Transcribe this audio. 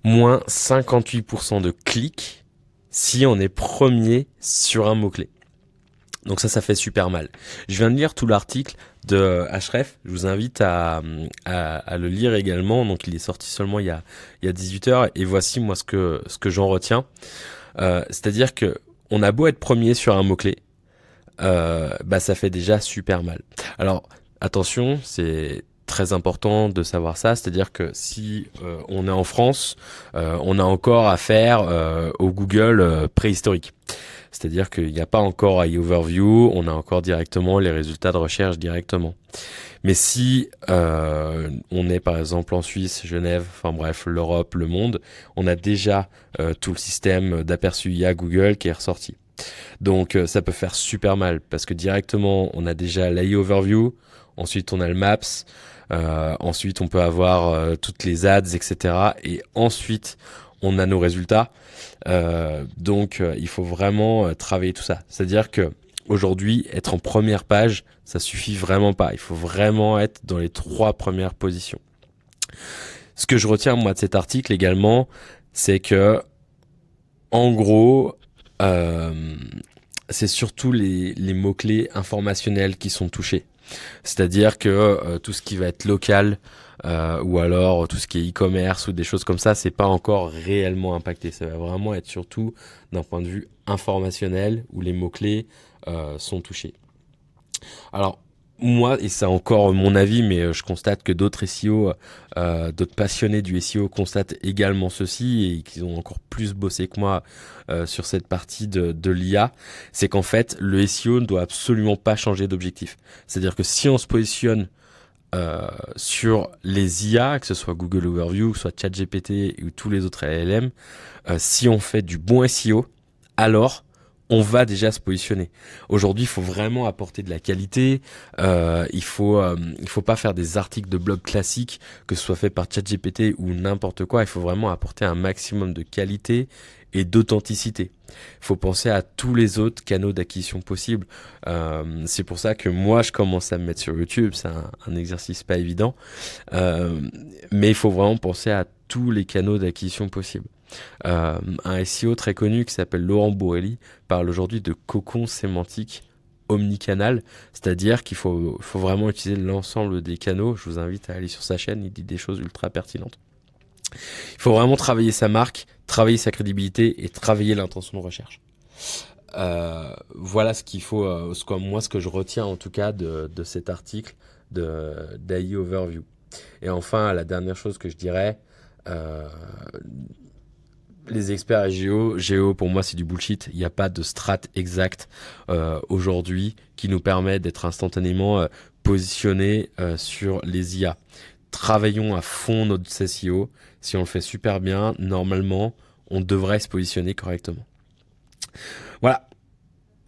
moins 58% de clics si on est premier sur un mot-clé. Donc ça fait super mal. Je viens de lire tout l'article de Href. Je vous invite à le lire également. Donc il est sorti seulement il y a 18 heures. Et voici moi ce que j'en retiens. C'est-à-dire que on a beau être premier sur un mot-clé, ça fait déjà super mal. Alors attention, c'est très important de savoir ça, c'est-à-dire que si on est en France, on a encore affaire au Google préhistorique. C'est-à-dire qu'il n'y a pas encore AI Overview, on a encore directement les résultats de recherche directement. Mais si on est par exemple en Suisse, Genève, enfin bref, l'Europe, le monde, on a déjà tout le système d'aperçu IA Google qui est ressorti. Donc ça peut faire super mal parce que directement on a déjà l'AI Overview, ensuite on a le Maps, ensuite on peut avoir toutes les ads, etc. Et ensuite on a nos résultats. Donc il faut vraiment travailler tout ça. C'est-à-dire que aujourd'hui, être en première page, ça suffit vraiment pas. Il faut vraiment être dans les 3 premières positions. Ce que je retiens moi de cet article également, c'est que en gros, c'est surtout les mots-clés informationnels qui sont touchés. C'est-à-dire que tout ce qui va être local ou alors tout ce qui est e-commerce ou des choses comme ça, c'est pas encore réellement impacté. Ça va vraiment être surtout d'un point de vue informationnel où les mots-clés sont touchés. Alors moi, et c'est encore mon avis, mais je constate que d'autres SEO, d'autres passionnés du SEO constatent également ceci et qu'ils ont encore plus bossé que moi sur cette partie de l'IA, c'est qu'en fait, le SEO ne doit absolument pas changer d'objectif. C'est-à-dire que si on se positionne sur les IA, que ce soit Google Overview, que ce soit ChatGPT ou tous les autres LLM, si on fait du bon SEO, alors on va déjà se positionner. Aujourd'hui, il faut vraiment apporter de la qualité. Il faut pas faire des articles de blog classiques, que ce soit fait par ChatGPT ou n'importe quoi. Il faut vraiment apporter un maximum de qualité et d'authenticité. Il faut penser à tous les autres canaux d'acquisition possibles. C'est pour ça que moi, je commence à me mettre sur YouTube. C'est un exercice pas évident. Mais il faut vraiment penser à tous les canaux d'acquisition possibles. Un SEO très connu qui s'appelle Laurent Borelli parle aujourd'hui de cocon sémantique omnicanal, c'est-à-dire qu'il faut vraiment utiliser l'ensemble des canaux. Je vous invite à aller sur sa chaîne, il dit des choses ultra pertinentes. Il faut vraiment travailler sa marque, travailler sa crédibilité et travailler l'intention de recherche. Voilà ce qu'il faut, ce que je retiens en tout cas de cet article d'AI Overview. Et enfin, la dernière chose que je dirais, les experts géo, pour moi, c'est du bullshit. Il n'y a pas de strat exact aujourd'hui qui nous permet d'être instantanément positionné sur les IA. Travaillons à fond notre SEO. Si on le fait super bien, normalement, on devrait se positionner correctement. Voilà,